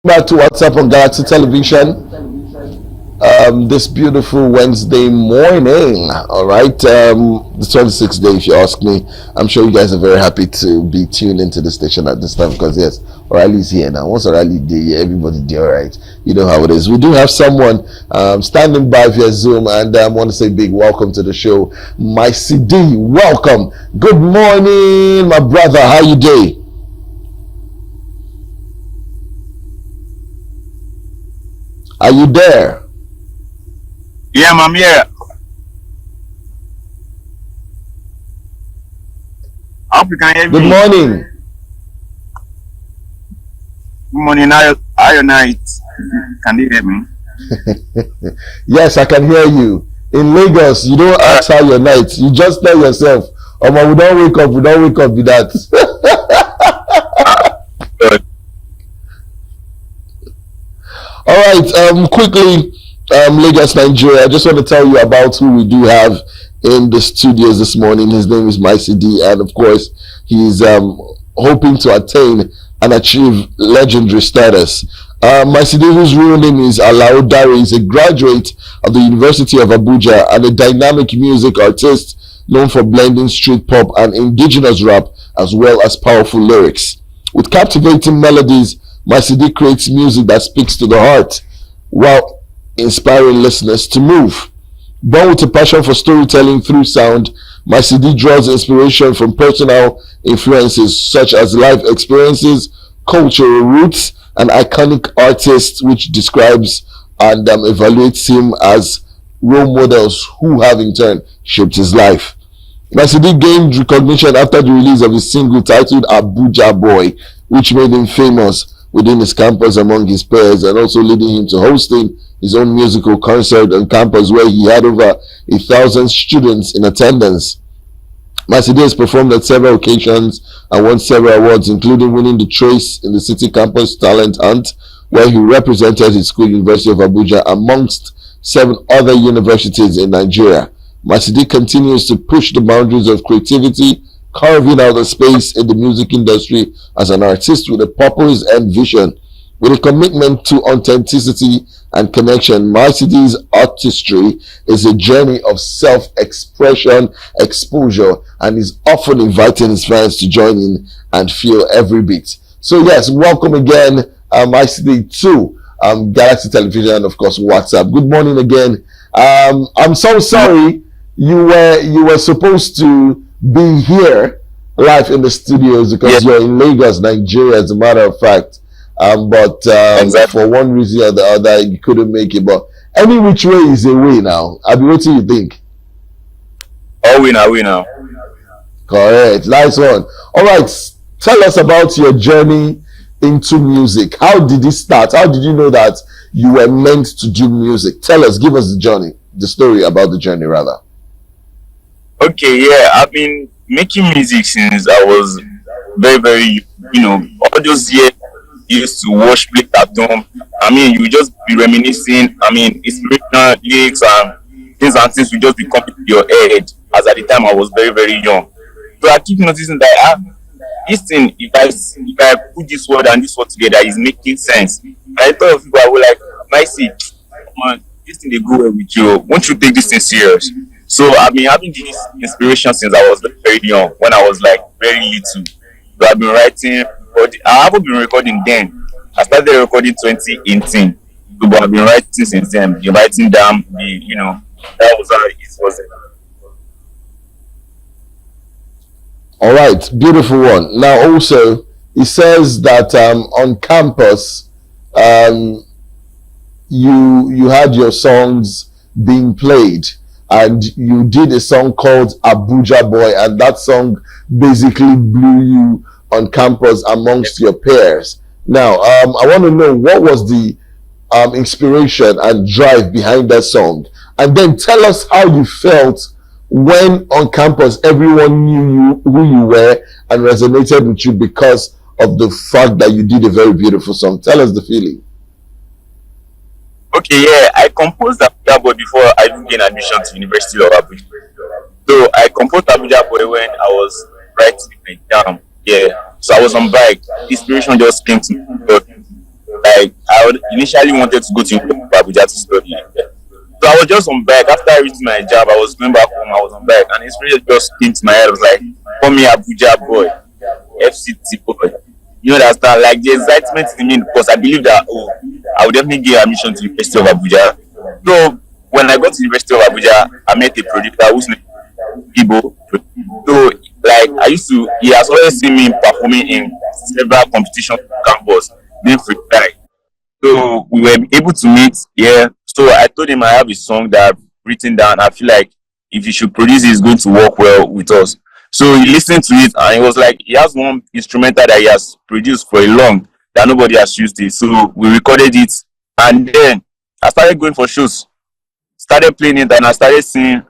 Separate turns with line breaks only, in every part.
Back to What's Up on Galaxy Television. This beautiful Wednesday morning. All right, the 26th day, if you ask me. I'm sure you guys are very happy to be tuned into the station at this time because yes, O'Reilly's here now. Once O'Reilly day, everybody there, all right. You know how it is. We do have someone standing by via Zoom, and I want to say big welcome to the show, Micy. Welcome. Good morning, my brother. How you doing? Are you there?
Yeah, ma'am. Yeah. I hope you can hear
Good
me.
morning.
Good morning. How your night? Can you hear me?
Yes, I can hear you. In Lagos, you don't
All right.
ask how your night. You just tell yourself, "Oh man, we don't wake up. We don't wake up with that."
Good.
All right. Quickly, Lagos, Nigeria. I just want to tell you about who we do have in the studios this morning. His name is Micy, and of course, he's hoping to attain and achieve legendary status. Micy, whose real name is Alao Dare, is a graduate of the University of Abuja and a dynamic music artist known for blending street pop and indigenous rap as well as powerful lyrics. With captivating melodies, Micy creates music that speaks to the heart while inspiring listeners to move. Born with a passion for storytelling through sound, Micy draws inspiration from personal influences such as life experiences, cultural roots, and iconic artists, which describes and evaluates him as role models who have in turn shaped his life. Micy gained recognition after the release of his single titled Abuja Boy, which made him famous within his campus among his peers and also leading him to hosting his own musical concert on campus where he had over 1,000 students in attendance. Micy has performed at several occasions and won several awards, including winning the Trace in the City Campus Talent Hunt, where he represented his school, University of Abuja, amongst seven other universities in Nigeria. Micy continues to push the boundaries of creativity, carving out a space in the music industry as an artist with a purpose and vision. With a commitment to authenticity and connection, Micy's artistry is a journey of self-expression, exposure, and is often inviting his fans to join in and feel every beat. So yes, welcome again, Micy to Galaxy Television and of course WhatsApp. Good morning again. I'm so sorry you were supposed to be here live in the studios
Yeah.
because you're in Lagos, Nigeria, as a matter of fact. But
Exactly.
for one reason or the other, you couldn't make it. But any which way is a way now. Abi, what do you think?
Oh, winner.
Correct. Nice one. All right. Tell us about your journey into music. How did it start? How did you know that you were meant to do music? Tell us. Give us the journey, the story about the journey, rather.
Okay. Yeah. I've been making music since I was very. All those years used to watch play at home. I mean, you just be reminiscing. I mean, inspirational lyrics and things will just be coming to your head. As at the time, I was very young. So I keep noticing that this thing, if I put this word and this word together, is making sense. And I thought of people, I was like, Micy, man, this thing they go well with you. Won't you take this thing serious? So I've been having this inspiration since I was very young, when I was like very little. So I've been writing, but I haven't been recording then. I started recording 2018. So, but I've been writing since then. Been writing down that was how it was.
All right. Beautiful one. Now, also, it says that on campus, um, you had your songs being played and you did a song called Abuja Boy, and that song basically blew you on campus amongst your peers. Now, I want to know what was the inspiration and drive behind that song, and then tell us how you felt when on campus everyone knew who you were and resonated with you because of the fact that you did a very beautiful song. Tell us the feeling.
Okay, yeah, I composed Abuja Boy before I even gained admission to University of Abuja. So I composed Abuja Boy when I was writing my exam. Yeah, so I was on bike. Inspiration just came to me. Like initially wanted to go to University of Abuja to study. So I was just on bike. After I reached my job, I was going back home. I was on bike, and inspiration just came to my head. I was like, "Call me Abuja boy, FCT boy." You understand? Like the excitement in me because I believe that I would definitely get admission to University of Abuja. So when I got to University of Abuja, I met a producer whose name is Ibo. So like I used to, he has always seen me performing in several competitions on campus, being freestyle. So we were able to meet. Yeah. So I told him I have a song that I've written down. I feel like if he should produce it, it's going to work well with us. So he listened to it and he was like, he has one instrumental that he has produced for a long that nobody has used it. So we recorded it and then I started going for shows, started playing it, and I started seeing,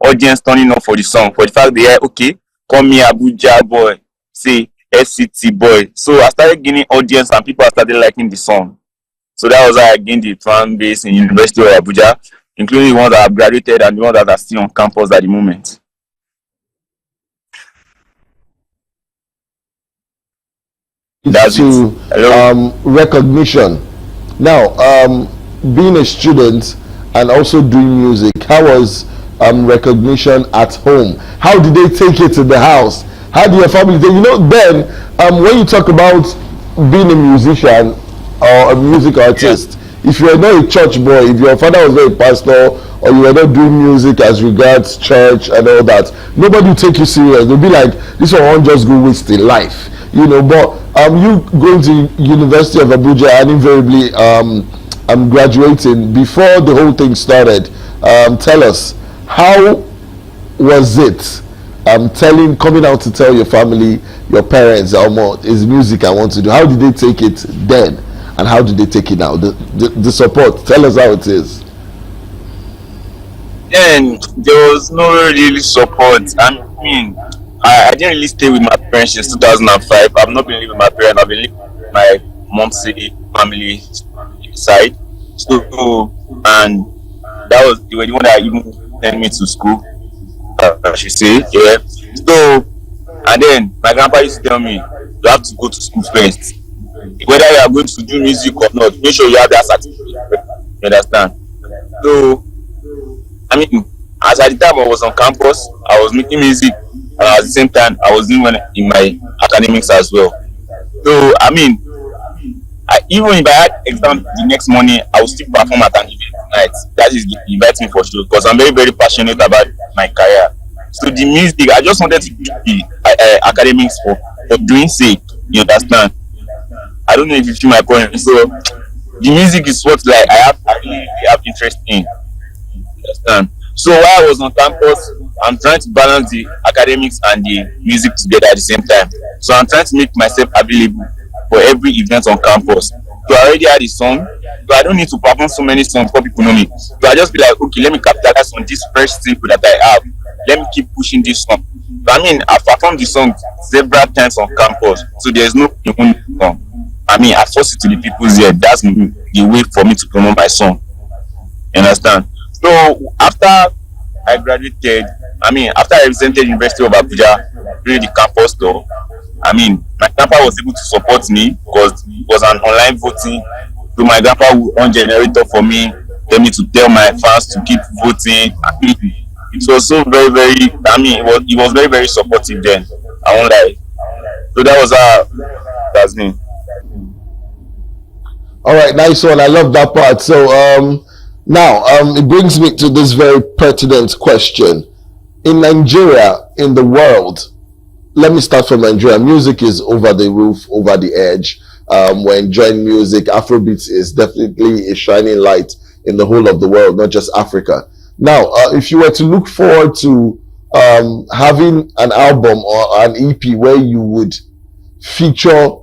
audience turning up for the song for the fact they are okay, call me Abuja boy, say FCT boy. So I started gaining audience and people started liking the song. So that was how I gained the fan base in University of Abuja, including the ones that have graduated and the ones that are still on campus at the moment. That's
To
it. Hello.
recognition. Now, being a student and also doing music, how was recognition at home? How did they take it to the house? How did your family take? Then when you talk about being a musician or a music
Yeah.
artist, if you are not a church boy, if your father was not a pastor, or you were not doing music as regards church and all that, nobody will take you serious. They'll be like, this one won't just go wasting life, But you going to University of Abuja and invariably graduating before the whole thing started. Tell us, how was it? Coming out to tell your family, your parents, is music I want to do. How did they take it then, and how did they take it now? The support. Tell us how it is.
Then there was no really support. I didn't really stay with my parents since 2005. I've not been living with my parents. I've been living with my mom's family side. So, and that was they were the one that even sent me to school. I should say, yeah. So, and then my grandpa used to tell me, you have to go to school first. Whether you are going to do music or not, make sure you have that certificate. You understand? So, as at the time I was on campus, I was making music, and at the same time, I was doing one in my academics as well. So, even if I had exam the next morning, I would still perform at an event tonight. That is, invite me for sure because I'm very, very passionate about my career. So, the music, I just wanted to do the academics for doing sake. You understand? I don't know if you feel my point. So, the music is what like I really have interest in. Understand? So while I was on campus, I'm trying to balance the academics and the music together at the same time. So I'm trying to make myself available for every event on campus. So I already had a song, so I don't need to perform so many songs before people know me. So I just be like, okay, let me capitalize on this first single that I have. Let me keep pushing this song. So I've performed the song several times on campus, so there's no unique song. I force it to the people's ear. That's the way for me to promote my song. You understand? So after I graduated, after I represented University of Abuja during the campus tour, my grandpa was able to support me because it was an online voting. So my grandpa would on generator for me, tell me to tell my fans to keep voting. It was so very, very. It was very, very supportive then. I won't lie. So that was how that's me.
All right, nice one. I love that part. So now it brings me to this very pertinent question. In Nigeria, in the world, let me start from Nigeria. Music is over the roof, over the edge. We're enjoying music. Afrobeat is definitely a shining light in the whole of the world, not just Africa. Now, if you were to look forward to having an album or an EP where you would feature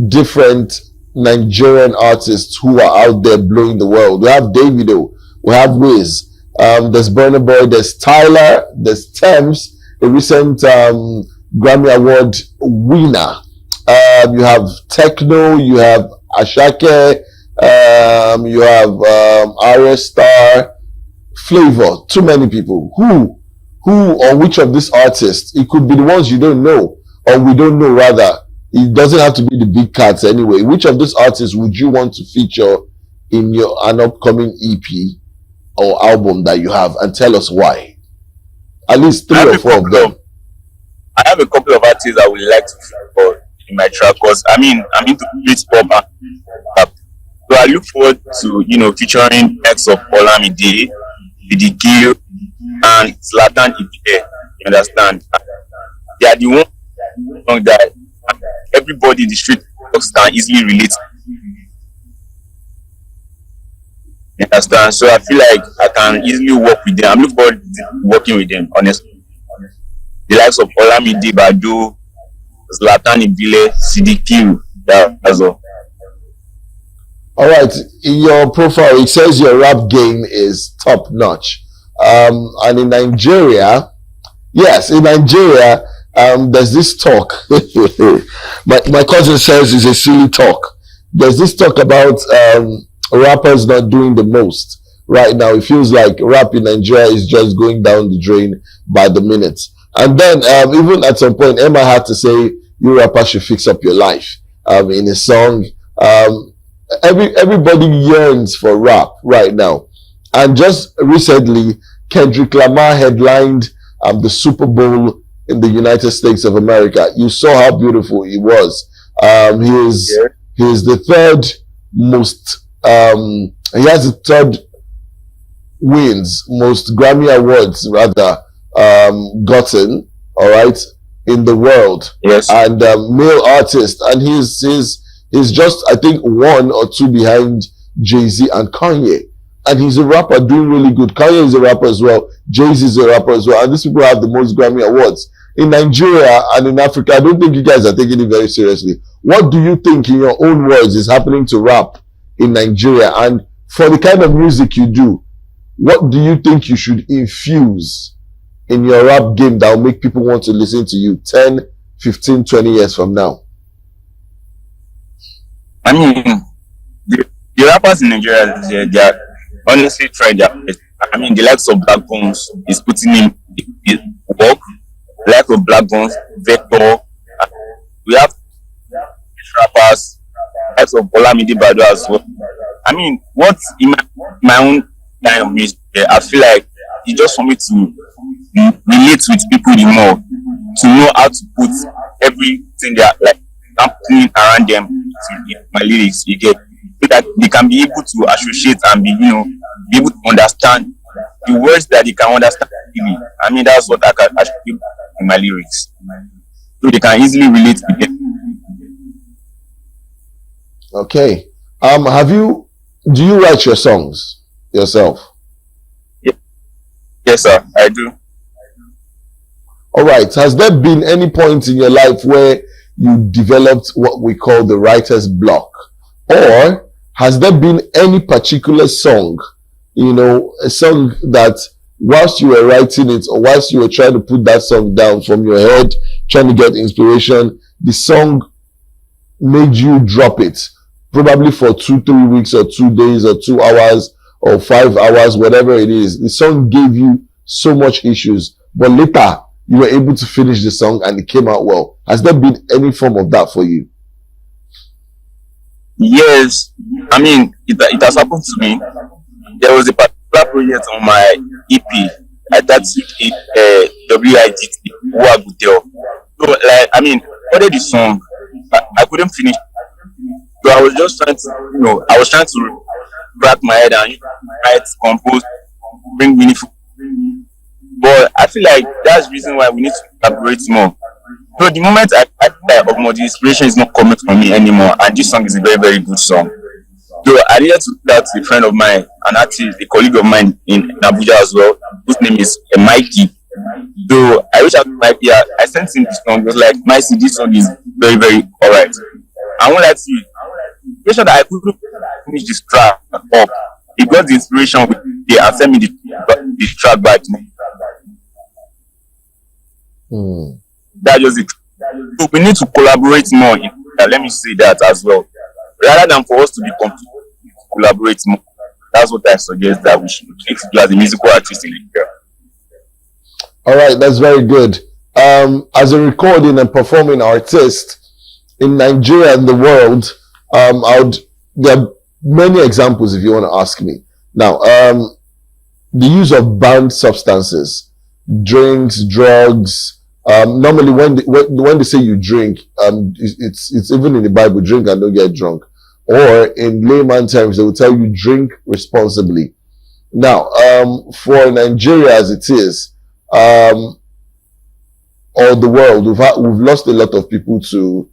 different Nigerian artists who are out there blowing the world. We have Davido, we have Wiz, there's Burna Boy, there's Tyler, there's Thames, a recent Grammy Award winner. You have Techno, you have Ashake, you have Arya Star, Flavor. Too many people. Who, or which of these artists? It could be the ones you don't know, or we don't know rather. It doesn't have to be the big cats anyway. Which of those artists would you want to feature in your an upcoming EP or album that you have, and tell us why? At least
I
three
have
or
a
four of
couple
them.
of I have a couple of artists I would like to feature in my track because I mean I'm into street pop and rap. So I look forward to featuring X of Olamide, BDK, and Zlatan Ibile. You understand? They are the one song that everybody in the street can easily relate. You understand? So I feel like I can easily work with them. I'm looking forward to working with them, honestly. The likes of Olamide Badu, Zlatan Ibile, CDQ, that's all.
All right, in your profile, it says your rap game is top notch. And in Nigeria, yes, in Nigeria, there's this talk. My cousin says it's a silly talk. There's this talk about rappers not doing the most right now. It feels like rap in Nigeria is just going down the drain by the minute. And then even at some point, Emma had to say, "You rappers should fix up your life." In a song, everybody yearns for rap right now. And just recently, Kendrick Lamar headlined the Super Bowl in the United States of America. You saw how beautiful he was.
Yeah.
He is the third most. He has the third wins, most Grammy awards rather gotten. All right, in the world,
Yes.
and male artist, and he's just I think one or two behind Jay-Z and Kanye. And he's a rapper doing really good. Kanye is a rapper as well. Jay-Z is a rapper as well. And these people have the most Grammy awards. In Nigeria and in Africa, I don't think you guys are taking it very seriously. What do you think, in your own words, is happening to rap in Nigeria? And for the kind of music you do, what do you think you should infuse in your rap game that will make people want to listen to you 10, 15, 20 years from now?
I mean, the rappers in Nigeria, they are honestly trying their best. I mean, the likes of Black Bones is putting in his work. The likes of Black Bones, Vector. We have rappers, likes of Olamide Badu as well. I mean, what's in my own kind of music, I feel like it's just for me to relate with people the more, to know how to put everything that like happening around them to my lyrics. You get so that they can be able to associate and be able to understand the words that they can understand easily. I mean, that's what I can associate in my lyrics, so they can easily relate with them.
Okay. Do you write your songs yourself?
Yeah. Yes, sir, I do.
All right. Has there been any point in your life where you developed what we call the writer's block? Or has there been any particular song, a song that whilst you were writing it or whilst you were trying to put that song down from your head, trying to get inspiration, the song made you drop it? Probably for 2-3 weeks or 2 days or 2 hours or 5 hours, whatever it is. The song gave you so much issues, but later you were able to finish the song and it came out well. Has there been any form of that for you?
Yes, I mean it has happened to me. There was a particular project on my EP. I titled it WIGT Wagudel. So like I mean, ordered the song, I couldn't finish. So I was just trying to, I was trying to crack my head and write, compose, bring meaningful. But I feel like that's the reason why we need to collaborate more. So the moment I feel like more, the inspiration is not coming from me anymore, and this song is a very, very good song. So I needed to that a friend of mine, an artist, a colleague of mine in Abuja as well, whose name is Micy. So I reached out to Micy. I sent him this song. He was like, Micy, this song is very, very alright. I won't lie to you. The inspiration that I couldn't finish this track up, he got the inspiration with me and sent me the track back to me. That was it. So we need to collaborate more. Let me say that as well. Rather than for us to be collaborate more. That's what I suggest that we should do as a musical artist in India.
All right, that's very good. As a recording and performing artist, in Nigeria and the world, I would, there are many examples if you want to ask me. Now, the use of banned substances, drinks, drugs. Normally, when they say you drink, it's even in the Bible, drink and don't get drunk. Or in layman terms, they will tell you drink responsibly. Now, for Nigeria as it is, or the world, we've lost a lot of people to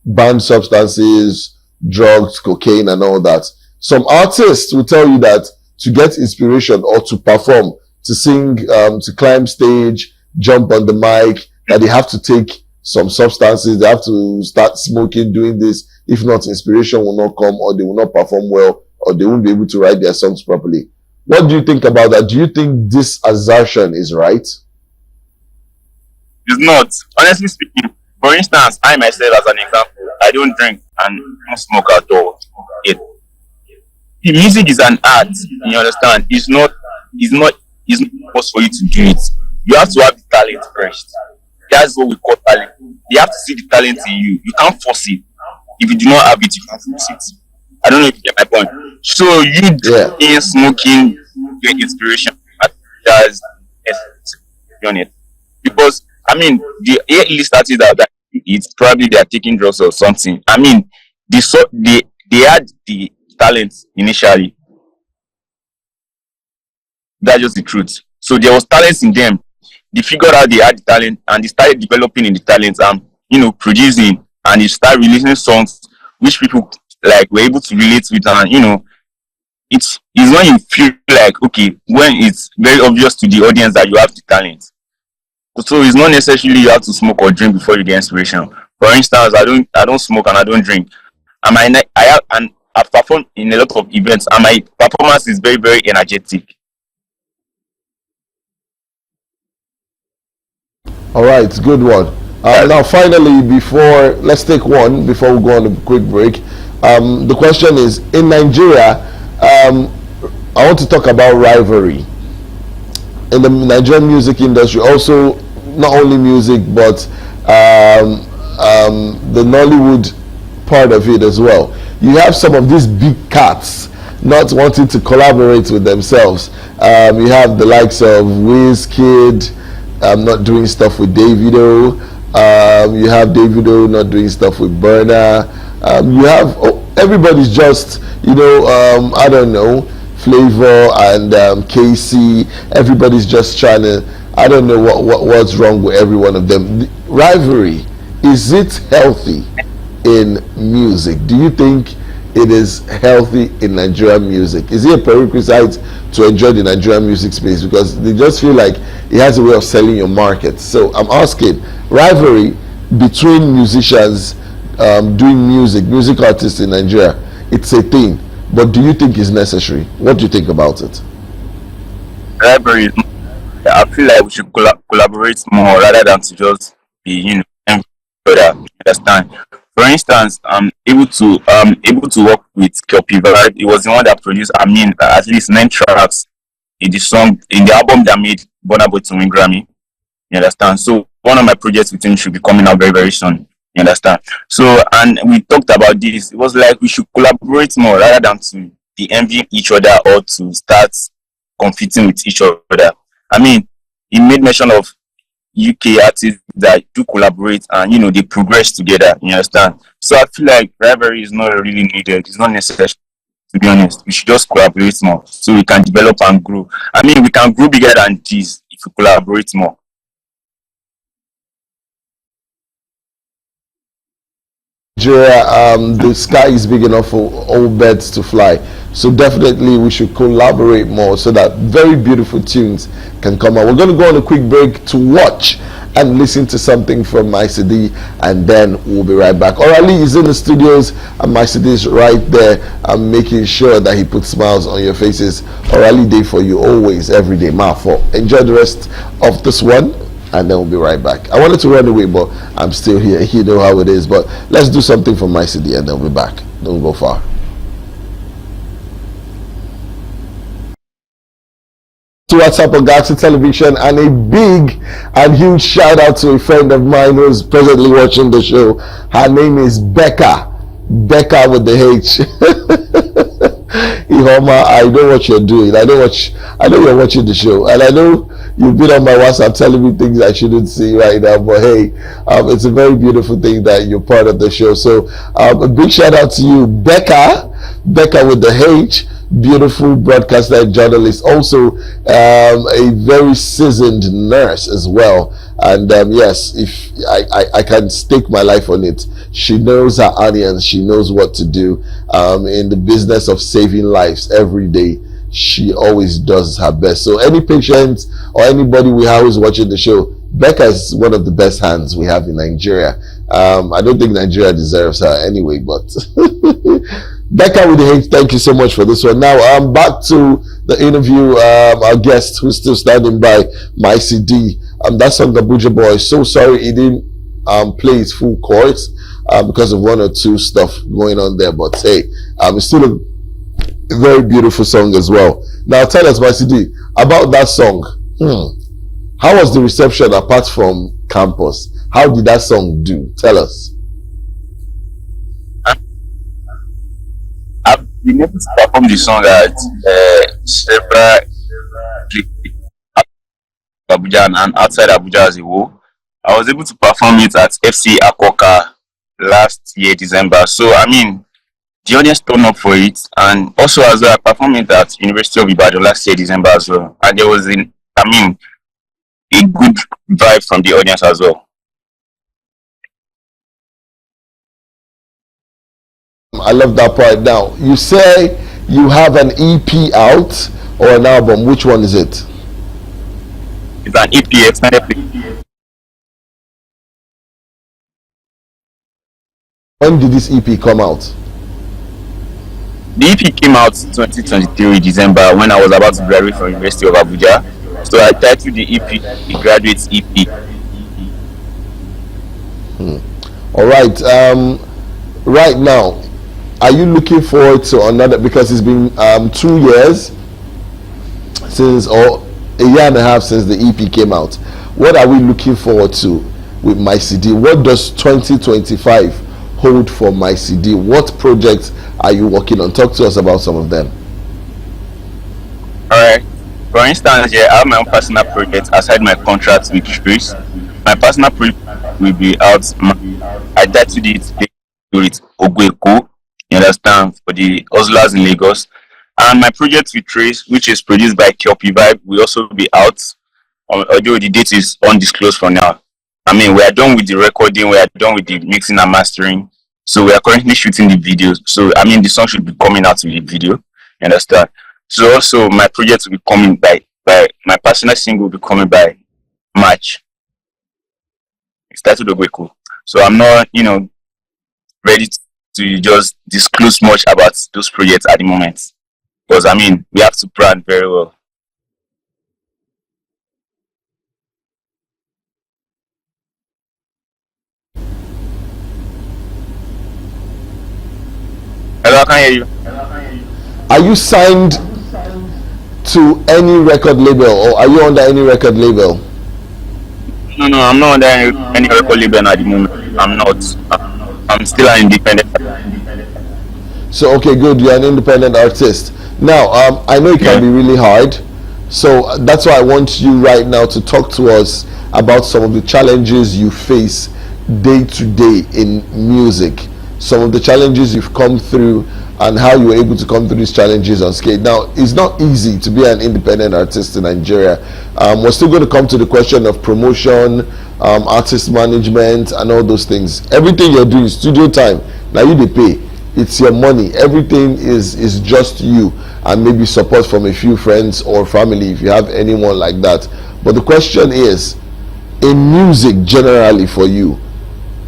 banned substances, drugs, cocaine, and all that. Some artists will tell you that to get inspiration or to perform, to sing, to climb stage, jump on the mic, that they have to take some substances, they have to start smoking, doing this. If not, inspiration will not come, or they will not perform well, or they won't be able to write their songs properly. What do you think about that? Do you think this assertion is right?
It's not. Honestly speaking, for instance, I myself, as an example, I don't drink and don't smoke at all. It, the music is an art. You understand? It's not possible for you to do it. You have to have the talent first. That's what we call talent. You have to see the talent in you. You can't force it. If you do not have it, you can't force it. I don't know if you get my point. So you drinking, smoking, getting inspiration, that's on it. Because I mean, the A-list started out that it's probably they are taking drugs or something. I mean, they had the talent initially. That's just the truth. So there was talent in them. They figured out they had the talent and they started developing in the talent and producing, and they started releasing songs which people like were able to relate with, and it's when you feel like, okay, when it's very obvious to the audience that you have the talent. So it's not necessarily you have to smoke or drink before you get inspiration. For instance, I don't smoke and I don't drink. And I've performed in a lot of events, and my performance is very, very energetic.
All right, good one. Now, finally, let's take one before we go on a quick break. The question is, in Nigeria, I want to talk about rivalry in the Nigerian music industry. Also, not only music, but the Nollywood part of it as well. You have some of these big cats not wanting to collaborate with themselves. You have the likes of Wizkid not doing stuff with Davido. You have Davido not doing stuff with Burna. You have everybody's just I don't know, Flavor and KC. Everybody's just trying to. I don't know what's wrong with every one of them. The rivalry, is it healthy in music? Do you think it is healthy in Nigerian music? Is it a prerequisite to enjoy the Nigerian music space? Because they just feel like it has a way of selling your market. So I'm asking, rivalry between musicians doing music artists in Nigeria, it's a thing. But do you think it's necessary? What do you think about it?
Rivalry, I feel like we should collaborate more rather than to just be, envy each other. Understand? For instance, I'm able to work with Kelpie Vibe. It was the one that produced, at least 9 tracks in the album that made Burna Boy to win Grammy. You understand? So one of my projects with him should be coming out very, very soon. You understand? So, and we talked about this. It was like we should collaborate more rather than to be envying each other or to start competing with each other. He made mention of UK artists that do collaborate and they progress together. You understand? So I feel like rivalry is not really needed. It's not necessary, to be honest. We should just collaborate more so we can develop and grow. We can grow bigger than this if we collaborate more.
Nigeria, the sky is big enough for all birds to fly. So definitely we should collaborate more so that very beautiful tunes can come out. We're going to go on a quick break to watch and listen to something from Micy, and then we'll be right back. Orally is in the studios and Micy is right there. I'm making sure that he puts smiles on your faces. Orally day for you always, every day. Mafo. Enjoy the rest of this one, and then we'll be right back. I wanted to run away, but I'm still here. You know how it is. But let's do something for Micy, and then we'll be back. Don't go far. to Whatzup on Galaxy Television, and a big and huge shout out to a friend of mine who's presently watching the show. Her name is Becca. Becca with the H. Ihoma, I know what you're doing. I know you're watching the show, and I know you've been on my WhatsApp telling me things I shouldn't see right now. But hey, it's a very beautiful thing that you're part of the show. So a big shout out to you, Becca. Becca with the H, beautiful broadcaster and journalist, also a very seasoned nurse as well. And yes, if I can stake my life on it, she knows her audience, she knows what to do in the business of saving lives every day. She always does her best. So any patient or anybody we have who's watching the show, Becca is one of the best hands we have in Nigeria. I don't think Nigeria deserves her anyway, but Becca with the H, thank you so much for this one. Now I'm back to the interview. Our guest who's still standing by, Micy D. That song Abuja Boy. So sorry he didn't play his full chorus because of one or two stuff going on there. But hey, it's still a very beautiful song as well. Now tell us, Micy D, about that song. How was the reception apart from campus? How did that song do? Tell us.
I've been able to perform the song at several Abuja and outside Abuja as a whole. I was able to perform it at FC Akoka last year, December. So, I mean, the audience turned up for it. And also, as well, I performed it at University of Ibadan last year, December as well. And there was, a good vibe from the audience as well.
I love that part. Now, you say you have an EP out or an album. Which one is it?
It's an EP, extended play.
When did this EP come out?
The EP came out 2023 December when I was about to graduate from University of Abuja. So I titled the EP the Graduates EP.
All right. Right now, are you looking forward to another? Because it's been 2 years since, or a year and a half since the EP came out. What are we looking forward to with Micy D? What does 2025 hold for Micy D? What projects are you working on? Talk to us about some of them.
All right. For instance, I have my own personal project aside my contract with Trace. My personal project will be out. I titled it Ogweko. You understand, for the hustlers in Lagos. And my project with Trace, which is produced by Kyopi Vibe, will also be out. Although the date is undisclosed for now. I mean, we are done with the recording, we are done with the mixing and mastering. So we are currently shooting the videos. So I mean, the song should be coming out with the video. You understand? So also my project will be coming by my personal single will be coming by March. It's titled Ogweko. So I'm not, ready to just disclose much about those projects at the moment, because I mean we have to plan very well. Hello, I can hear you.
Are you signed to any record label, or are you under any record label?
No, I'm not under any record label at the moment. I'm not. I'm still an independent.
So okay, good. You're an independent artist. Now, I know it can be really hard. So that's why I want you right now to talk to us about some of the challenges you face day to day in music. Some of the challenges you've come through and how you were able to come through these challenges on skate. Now, it's not easy to be an independent artist in Nigeria. We're still going to come to the question of promotion, artist management, and all those things. Everything you're doing, studio time, now you they pay. It's your money. Everything is just you, and maybe support from a few friends or family if you have anyone like that. But the question is, in music generally for you,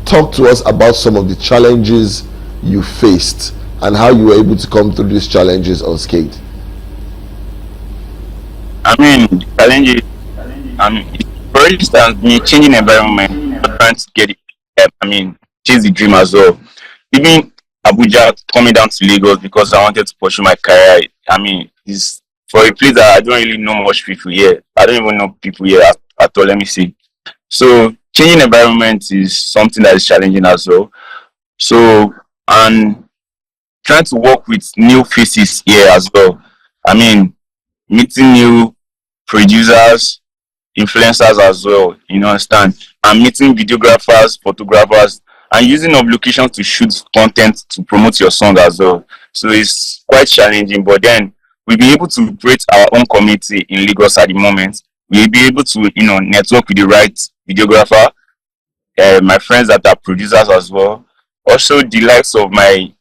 talk to us about some of the challenges you faced and how you were able to come through these challenges on skate.
I mean, challenges. For instance, me changing environment, trying to get it. I mean, chase the dream as well. Even Abuja coming down to Lagos because I wanted to pursue my career. I mean, it's for a place that I don't really know much people here. I don't even know people here at all. Let me see. So changing environment is something that is challenging as well. So and trying to work with new faces here as well. I mean, meeting new producers, influencers as well, you understand? And meeting videographers, photographers, and using of locations to shoot content to promote your song as well. So it's quite challenging, but then we'll be able to create our own community in Lagos at the moment. We'll be able to, network with the right videographer, my friends that are producers as well. Also, the likes of my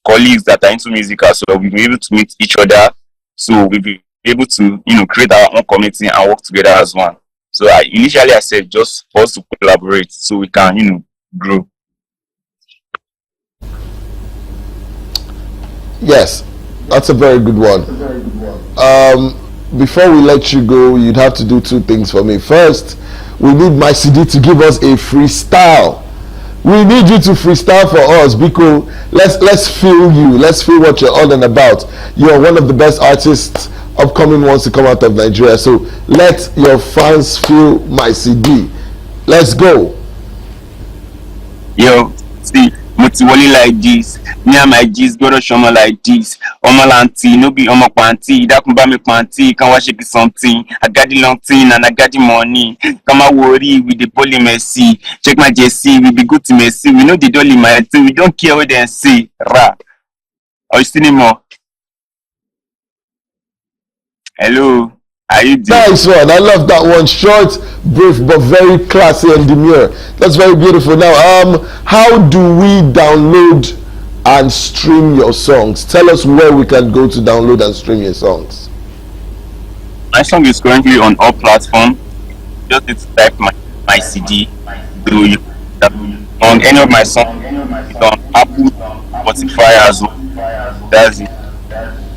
colleagues that are into music as well. We'll be able to meet each other. So we'll be able to, create our own community and work together as one. So initially I said just for us to collaborate so we can, grow.
Yes, that's a very good one. Before we let you go, you'd have to do two things for me. First, we need Micy D to give us a freestyle. We need you to freestyle for us because let's feel you. Let's feel what you're on and about. You're one of the best artists upcoming ones to come out of Nigeria. So let your fans feel Micy D. Let's go.
Yo, see, Motiwali like this. Me and my G's go to Shoma like this. Omolanti, no be Omo Panti. That can buy me Panti. Can wash it something. I got the long thing and I got the money. Come on, worry with the poly Messi. Check my JC. We be good to Messi. We know the dolly my team. We don't care what they say. Ra. Are you still more? Hello. Are you there?
Nice one. I love that one. Short, brief, but very classy and demure. That's very beautiful. Now, how do we download and stream your songs? Tell us where we can go to download and stream your songs.
My song is currently on all platforms. Just need to type my CD. So you on any of my songs, it's on Apple, Spotify as well. That's it.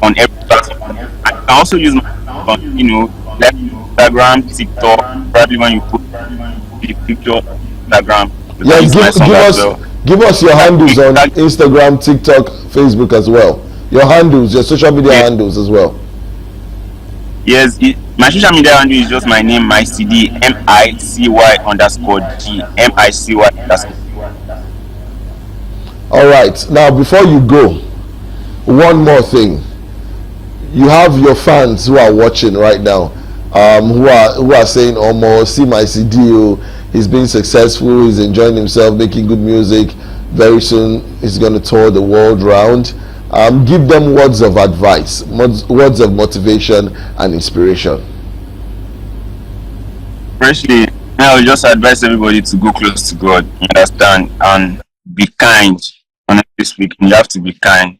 On every platform. I can also use my like Instagram, TikTok, probably when you put the picture Instagram.
Yeah, give us your handles on Instagram, TikTok, Facebook as well. Your handles, your social media handles as well.
Yes, my social media handle is just my name, Micy D, MICY_G, MICY_.
All right. Now, before you go, one more thing. You have your fans who are watching right now, who are saying, "Omo, see Micy D, he's been successful, he's enjoying himself, making good music. Very soon, he's going to tour the world round." Give them words of advice, words of motivation and inspiration.
Firstly, I would just advise everybody to go close to God, you understand, and be kind. Honestly speaking, you have to be kind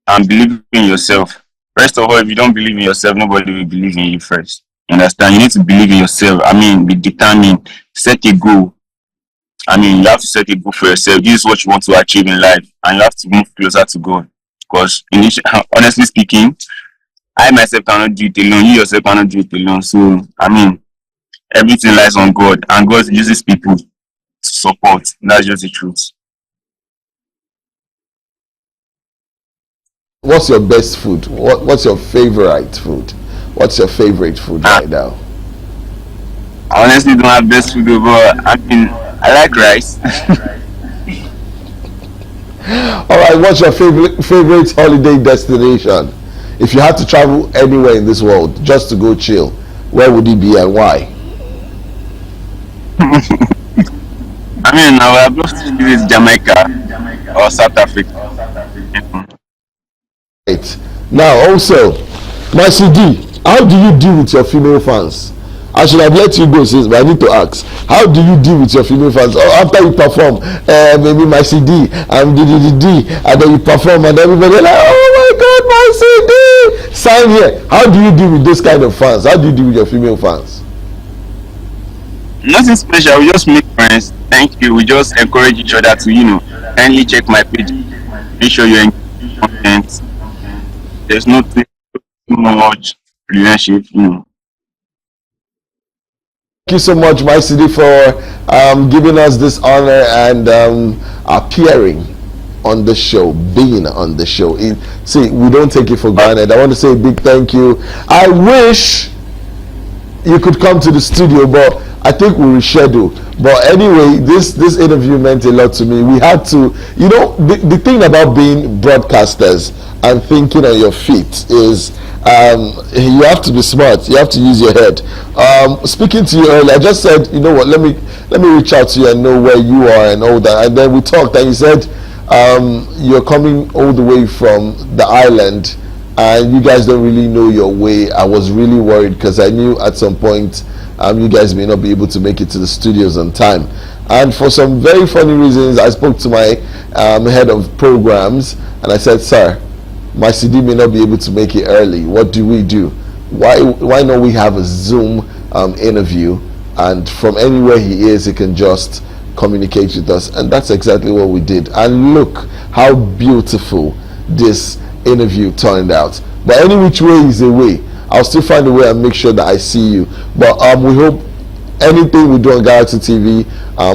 and believe in yourself. First of all, if you don't believe in yourself, nobody will believe in you first. You understand? You need to believe in yourself. I mean, be determined. Set a goal. I mean, you have to set a goal for yourself. This is what you want to achieve in life, and you have to move closer to God. Because, honestly speaking, I myself cannot do it alone. You yourself cannot do it alone. So, I mean, everything lies on God, and God uses people to support. That's just the truth.
What's your best food? What's your favorite food? What's your favorite food right now?
I honestly don't have best food, but I mean, I like rice.
All right, what's your favorite holiday destination? If you had to travel anywhere in this world just to go chill, where would it be and why?
I mean, I would love to visit Jamaica or South Africa.
Right. Now, also, Micy D, how do you deal with your female fans? I should have let you go since, but I need to ask. How do you deal with your female fans? After you perform, maybe Micy D, and then you perform, and everybody like, oh my God, Micy D, sign here. How do you deal with those kind of fans? How do you deal with your female fans?
Nothing special. We just make friends. Thank you. We just encourage each other to, kindly check my page. Make sure you're engaged content. There's no too much relationship.
Thank you so much, Micy D, for giving us this honor and appearing on the show, being on the show. See, we don't take it for granted. I want to say a big thank you. I wish you could come to the studio, but I think we'll reschedule. But anyway, this interview meant a lot to me. We had to, the thing about being broadcasters and thinking on your feet is you have to be smart. You have to use your head. Speaking to you earlier, I just said, you know what? Let me reach out to you and know where you are and all that. And then we talked, and you said you're coming all the way from the island, and you guys don't really know your way. I was really worried because I knew at some point you guys may not be able to make it to the studios on time. And for some very funny reasons, I spoke to my head of programs, and I said, sir, my CD may not be able to make it early. What do we do? Why not we have a Zoom interview, and from anywhere he is, he can just communicate with us. And that's exactly what we did. And look how beautiful this interview turned out. But any which way is a way. I'll still find a way and make sure that I see you. But we hope anything we do on Galaxy TV,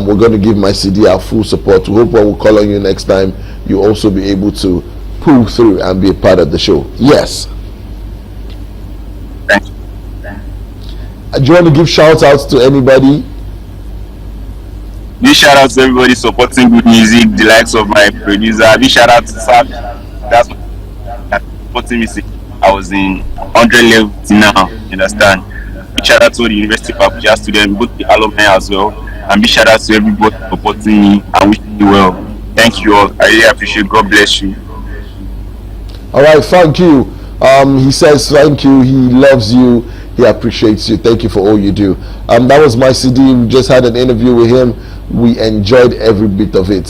we're going to give my CD our full support. We hope when we call on you next time, you'll also be able to pull through and be a part of the show. Yes.
Thank you.
Do you want to give shout outs to anybody?
Big shout out to everybody supporting good music, the likes of my producer. Big shout out to Sam. That's supporting music. I was in 100 level now, you understand? Big shout out to the University of Abuja students, both the alumni as well. And big shout out to everybody supporting me and wishing you well. Thank you all. I really appreciate it. God bless you.
All right, thank you. He says thank you. He loves you. He appreciates you. Thank you for all you do. That was my CD. We just had an interview with him. We enjoyed every bit of it.